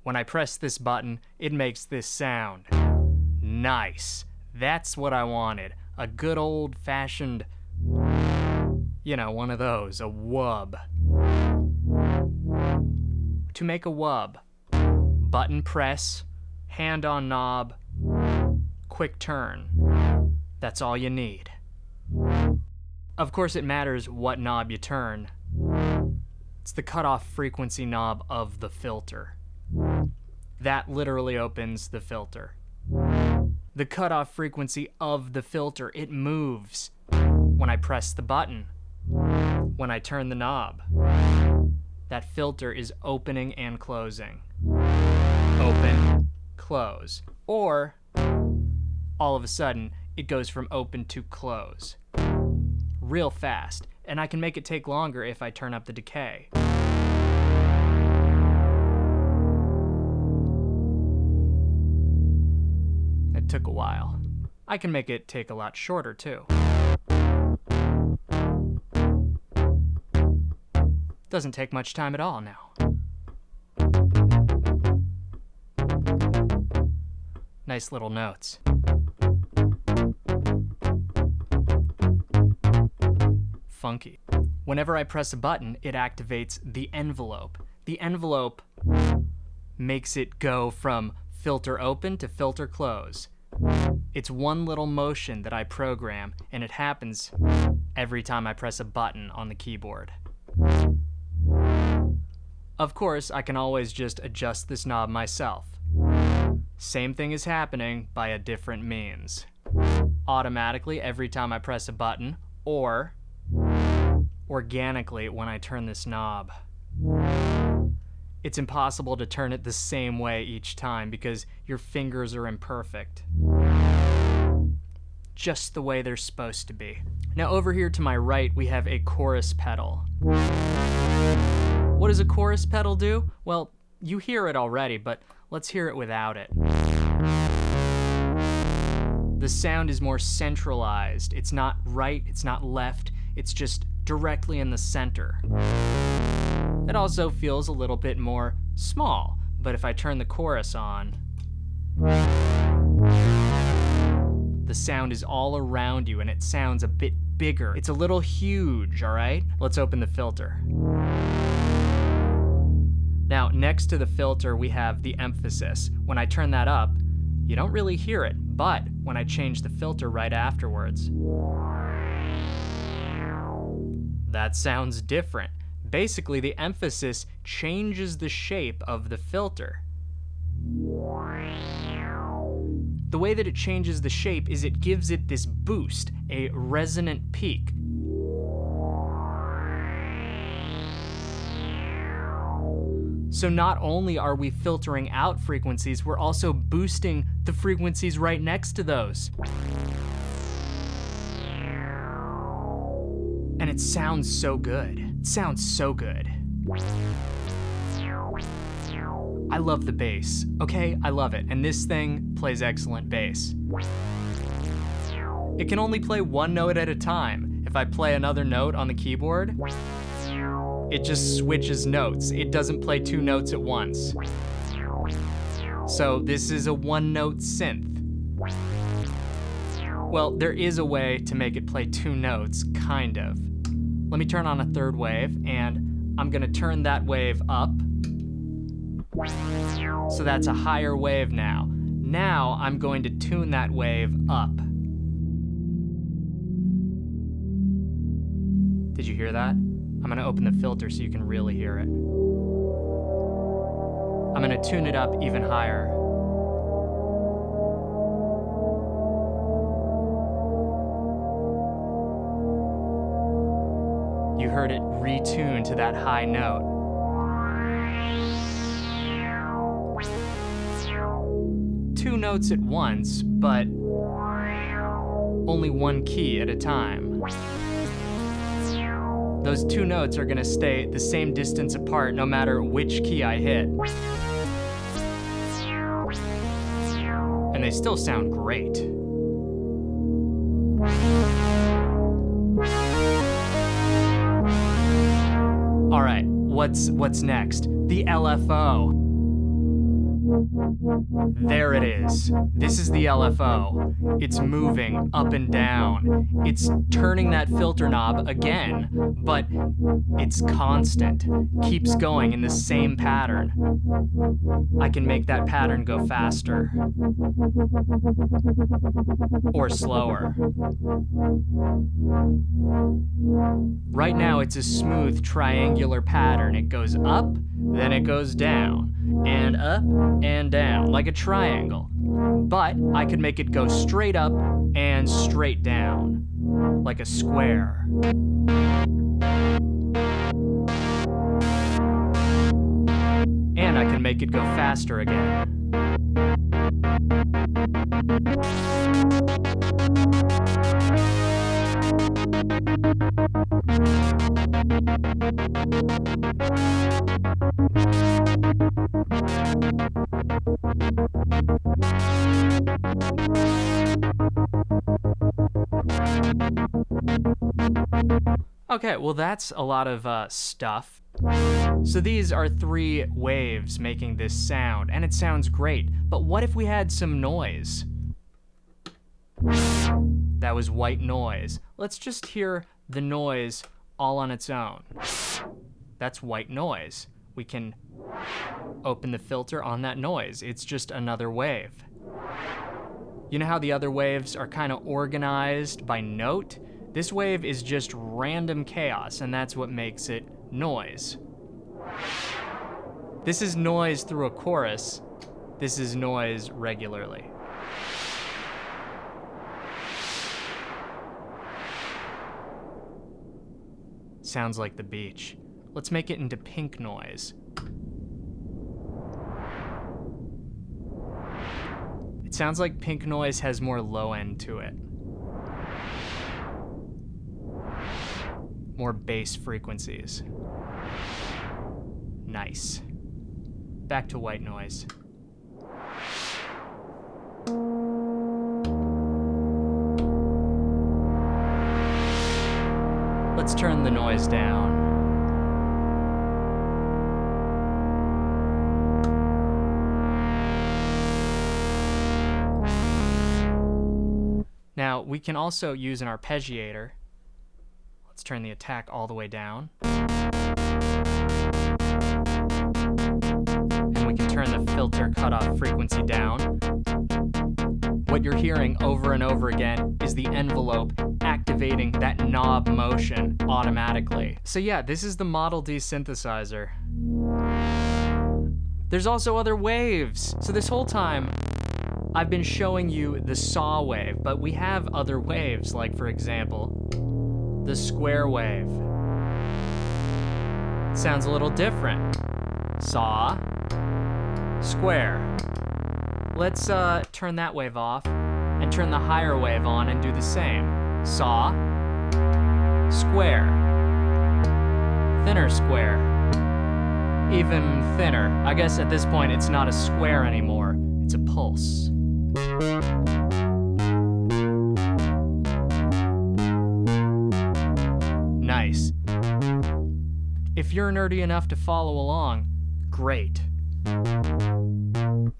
When I press this button, it makes this sound. Nice. That's what I wanted. A good old-fashioned, one of those, a wub. To make a wub, button press, hand on knob, quick turn. That's all you need. Of course, it matters what knob you turn. It's the cutoff frequency knob of the filter. That literally opens the filter. The cutoff frequency of the filter, it moves when I press the button, when I turn the knob. That filter is opening and closing. Open, close. Or, all of a sudden, it goes from open to close. Real fast. And I can make it take longer if I turn up the decay. It took a while. I can make it take a lot shorter too. Doesn't take much time at all now. Nice little notes. Funky. Whenever I press a button, it activates the envelope. The envelope makes it go from filter open to filter close. It's one little motion that I program, and it happens every time I press a button on the keyboard. Of course, I can always just adjust this knob myself. Same thing is happening by a different means. Automatically every time I press a button, or organically when I turn this knob. It's impossible to turn it the same way each time because your fingers are imperfect. Just the way they're supposed to be. Now over here to my right, we have a chorus pedal. What does a chorus pedal do? Well, you hear it already, but let's hear it without it. The sound is more centralized. It's not right, it's not left, it's just directly in the center. It also feels a little bit more small, but if I turn the chorus on, the sound is all around you and it sounds a bit bigger. It's a little huge, all right? Let's open the filter. Now, next to the filter, we have the emphasis. When I turn that up, you don't really hear it, but when I change the filter right afterwards, that sounds different. Basically, the emphasis changes the shape of the filter. The way that it changes the shape is it gives it this boost, a resonant peak. So not only are we filtering out frequencies, we're also boosting the frequencies right next to those. And it sounds so good. It sounds so good. I love the bass, okay? I love it. And this thing plays excellent bass. It can only play one note at a time. If I play another note on the keyboard, it just switches notes. It doesn't play two notes at once. So this is a one-note synth. Well, there is a way to make it play two notes, kind of. Let me turn on a third wave, and I'm gonna turn that wave up. So that's a higher wave now. Now I'm going to tune that wave up. Did you hear that? I'm gonna open the filter so you can really hear it. I'm gonna tune it up even higher. You heard it retune to that high note. Two notes at once, but only one key at a time. Those two notes are gonna stay the same distance apart no matter which key I hit. And they still sound great. All right, what's next? The LFO. There it is. This is the LFO. It's moving up and down. It's turning that filter knob again, but it's constant. Keeps going in the same pattern. I can make that pattern go faster. Or slower. Right now it's a smooth triangular pattern. It goes up, then it goes down, and up and down, like a triangle. But I could make it go straight up and straight down, like a square. And I can make it go faster again. Okay, well that's a lot of stuff. So these are 3 waves making this sound, and it sounds great. But what if we had some noise? That was white noise. Let's just hear the noise all on its own. That's white noise. We can open the filter on that noise. It's just another wave. You know how the other waves are kind of organized by note? This wave is just random chaos, and that's what makes it noise. This is noise through a chorus. This is noise regularly. Sounds like the beach. Let's make it into pink noise. It sounds like pink noise has more low end to it. More bass frequencies. Nice. Back to white noise. Let's turn the noise down. Now, we can also use an arpeggiator. Let's turn the attack all the way down. And we can turn the filter cutoff frequency down. What you're hearing over and over again is the envelope activating that knob motion automatically. So yeah, this is the Model D synthesizer. There's also other waves. So this whole time, I've been showing you the saw wave, but we have other waves, like for example, the square wave. Sounds a little different. Saw, square. Let's turn that wave off and turn the higher wave on and do the same. Saw, square, thinner square, even thinner. I guess at this point it's not a square anymore, it's a pulse. Nice. If you're nerdy enough to follow along, great.